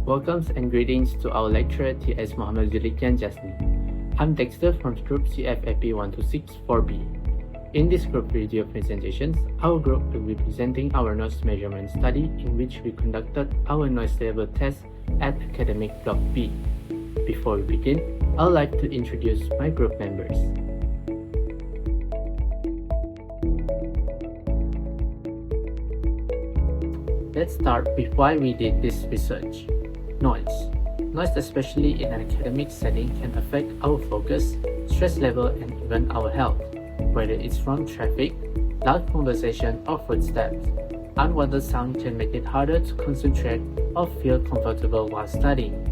Welcome and greetings to our lecturer T.S. Muhammad Zulikian Jasni. I'm Dexter from group CFAP1264B. In this group video presentations, our group will be presenting our noise measurement study in which we conducted our noise level test at academic block B. Before we begin, I'd like to introduce my group members. Let's start with why we did this research. Noise. Noise, especially in an academic setting, can affect our focus, stress level, and even our health, whether it's from traffic, loud conversation, or footsteps. Unwanted sound can make it harder to concentrate or feel comfortable while studying.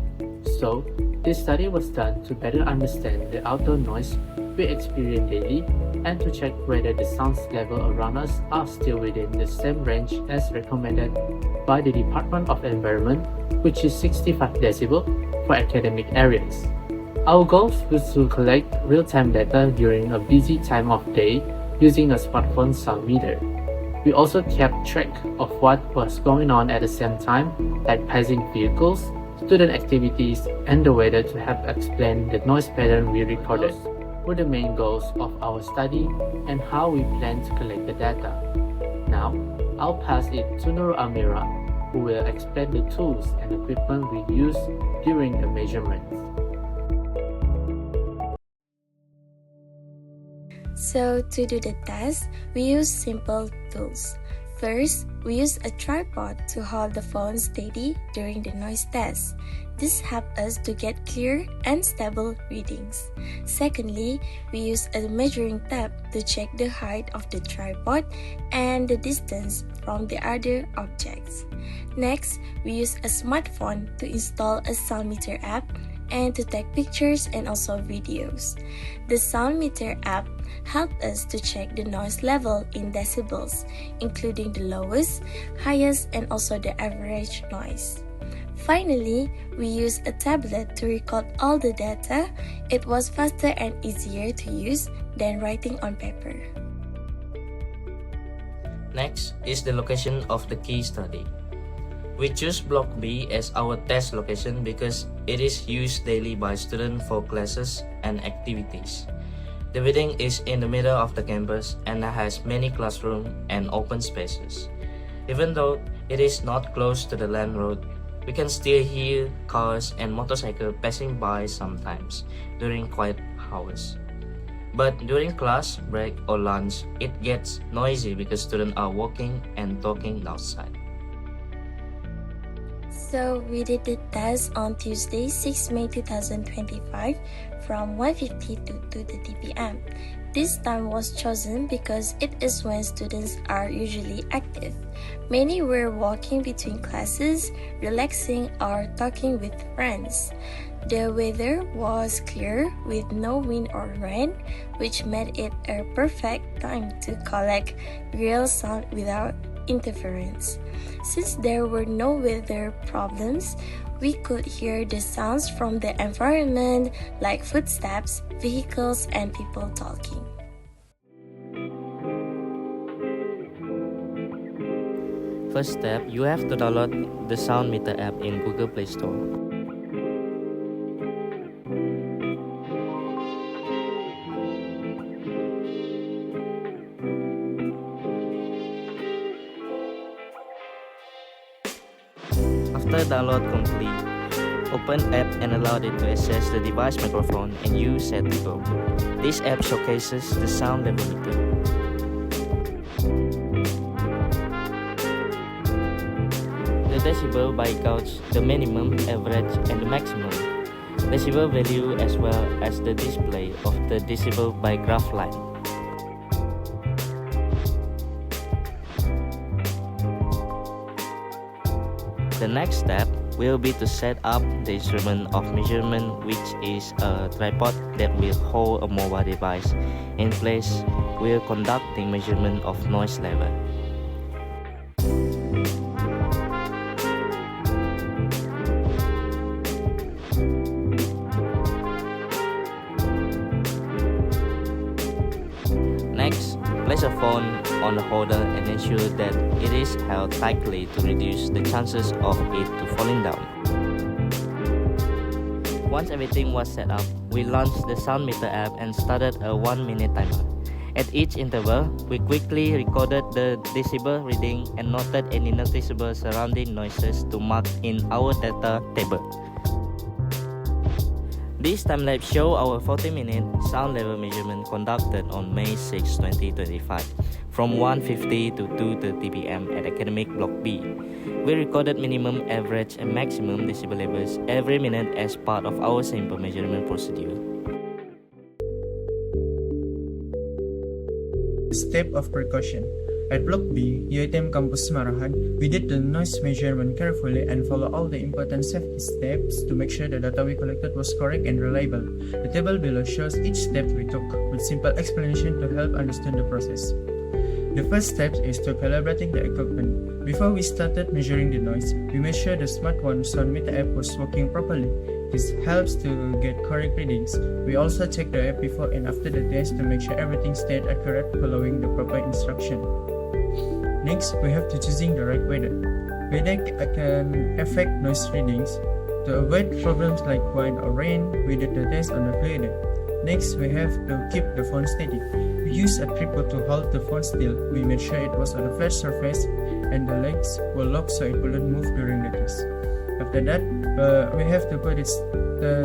So, this study was done to better understand the outdoor noise we experience daily and to check whether the sound level around us are still within the same range as recommended by the Department of Environment, which is 65 decibel for academic areas. Our goal was to collect real-time data during a busy time of day using a smartphone sound meter. We also kept track of what was going on at the same time, like passing vehicles, student activities, and the weather to help explain the noise pattern we recorded. Were the main goals of our study and how we plan to collect the data. Now, I'll pass it to Nur Amira, who will explain the tools and equipment we use during the measurements. So to do the test, we use simple tools. First, we use a tripod to hold the phone steady during the noise test. This helps us to get clear and stable readings. Secondly, we use a measuring tape to check the height of the tripod and the distance from the other objects. Next, we use a smartphone to install a sound meter app and to take pictures and also videos. The sound meter app helped us to check the noise level in decibels, including the lowest, highest, and also the average noise. Finally, we use a tablet to record all the data. It was faster and easier to use than writing on paper. Next is the location of the key study. We choose Block B as our test location because it is used daily by students for classes and activities. The building is in the middle of the campus and has many classrooms and open spaces. Even though it is not close to the main road, we can still hear cars and motorcycles passing by sometimes during quiet hours. But during class, break, or lunch, it gets noisy because students are walking and talking outside. So we did the test on Tuesday, 6 May 2025 from 1:50 to 2:30 p.m. This time was chosen because it is when students are usually active. Many were walking between classes, relaxing, or talking with friends. The weather was clear with no wind or rain, which made it a perfect time to collect real sound without interference. Since there were no weather problems, we could hear the sounds from the environment like footsteps, vehicles, and people talking. First step, you have to download the Sound Meter app in Google Play Store. After download complete, open app and allow it to access the device microphone and use set to go. This app showcases the sound level meter. The decibel by gauge the minimum, average, and the maximum decibel value as well as the display of the decibel by graph line. The next step will be to set up the instrument of measurement, which is a tripod that will hold a mobile device in place while conducting measurement of noise level. Next, place a phone on the holder and ensure that it is held tightly to reduce the chances of it to falling down. Once everything was set up, we launched the sound meter app and started a 1-minute timer. At each interval, we quickly recorded the decibel reading and noted any noticeable surrounding noises to mark in our data table. This time-lapse show our 40-minute sound level measurement conducted on May 6, 2025 from 1:50 to 2:30 p.m. at Academic Block B. We recorded minimum, average, and maximum decibel levels every minute as part of our sample measurement procedure. Step of precaution. At Block B, UITM Campus Marahan, we did the noise measurement carefully and follow all the important safety steps to make sure the data we collected was correct and reliable. The table below shows each step we took, with simple explanation to help understand the process. The first step is to calibrating the equipment. Before we started measuring the noise, we made sure the smartphone sound meter app was working properly. This helps to get correct readings. We also check the app before and after the test to make sure everything stayed accurate following the proper instruction. Next, we have to choosing the right weather. Weather can affect noise readings. To avoid problems like wind or rain, we did the test on a clear day. Next, we have to keep the phone steady. We used a tripod to hold the phone still. We made sure it was on a flat surface and the legs were locked so it wouldn't move during the test. After that, we have to put it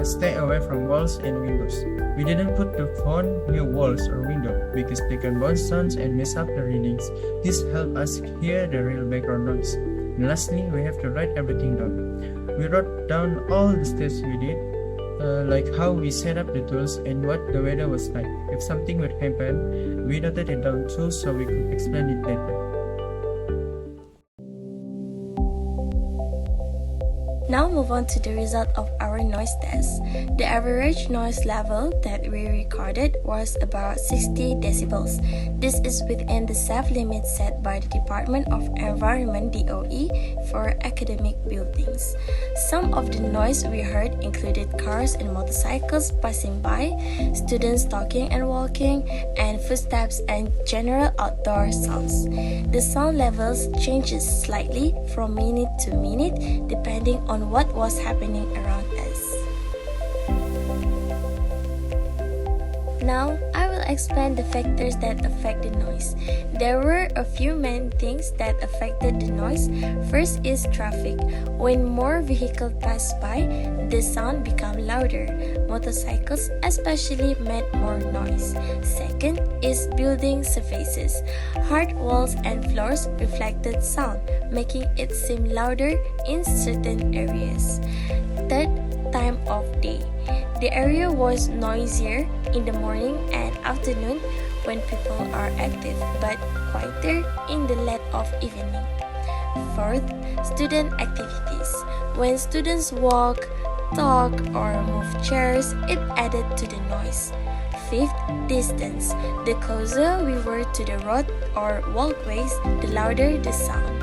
stay away from walls and windows. We didn't put the phone near walls or window because they can bounce sounds and mess up the readings. This helps us hear the real background noise. And lastly, we have to write everything down. We wrote down all the steps we did, like how we set up the tools and what the weather was like. If something would happen, we noted it down too so we could explain it later. Now move on to the result of our noise test. The average noise level that we recorded was about 60 decibels. This is within the safe limit set by the Department of Environment (DOE) for academic buildings. Some of the noise we heard included cars and motorcycles passing by, students talking and walking, and footsteps and general outdoor sounds. The sound levels changes slightly from minute to minute depending on what was happening around us. Now, I will explain the factors that affect the noise. There were a few main things that affected the noise. First is traffic. When more vehicles pass by, the sound became louder. Motorcycles especially made more noise. Second is building surfaces. Hard walls and floors reflected sound, making it seem louder in certain areas. Third, time of day. The area was noisier in the morning and afternoon when people are active, but quieter in the late of evening. Fourth, student activities. When students walk, talk, or move chairs, it added to the noise. Fifth, distance. The closer we were to the road or walkways, the louder the sound.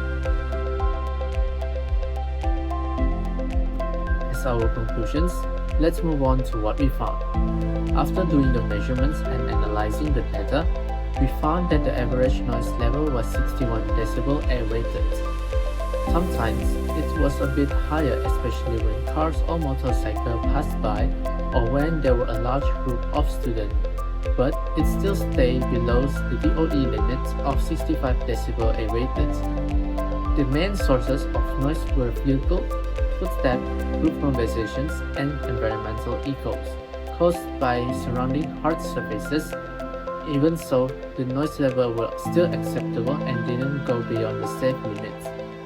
As our conclusions, let's move on to what we found. After doing the measurements and analyzing the data, we found that the average noise level was 61 decibel air-rated. Sometimes it was a bit higher, especially when cars or motorcycles passed by or when there were a large group of students, but it still stayed below the DOE limit of 65 decibel air-rated. The main sources of noise were vehicles, footsteps, group conversations, and environmental echoes caused by surrounding hard surfaces. Even so, the noise level was still acceptable and didn't go beyond the safe limits.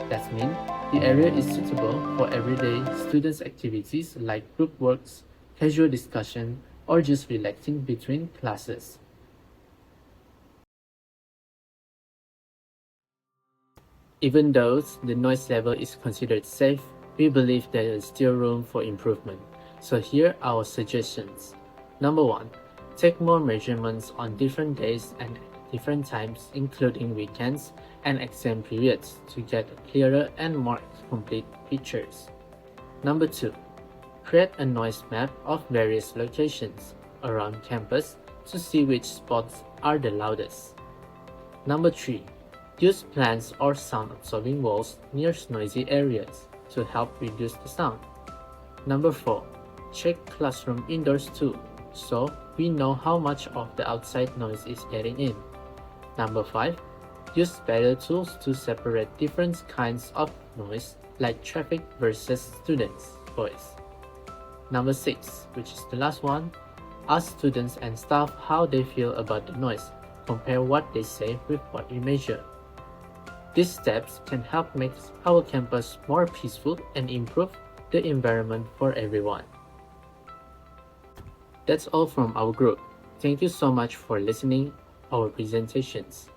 That means the area is suitable for everyday students' activities like group works, casual discussion, or just relaxing between classes. Even though the noise level is considered safe, we believe there is still room for improvement. So here are our suggestions. Number 1. Take more measurements on different days and different times, including weekends and exam periods, to get clearer and more complete pictures. Number 2. Create a noise map of various locations around campus to see which spots are the loudest. Number 3. Use plants or sound-absorbing walls near noisy areas to help reduce the sound. Number 4. check classroom indoors too, so we know how much of the outside noise is getting in. Number 5. Use better tools to separate different kinds of noise like traffic versus students' voice. Number 6, which is the last one, ask students and staff how they feel about the noise. Compare what they say with what we measure. These steps can help make our campus more peaceful and improve the environment for everyone. That's all from our group. Thank you so much for listening our presentations.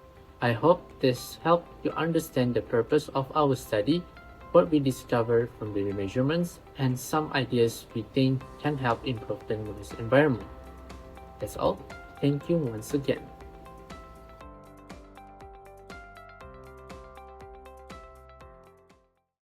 I hope this helped you understand the purpose of our study, what we discovered from the measurements, and some ideas we think can help improve the noise environment. That's all. Thank you once again.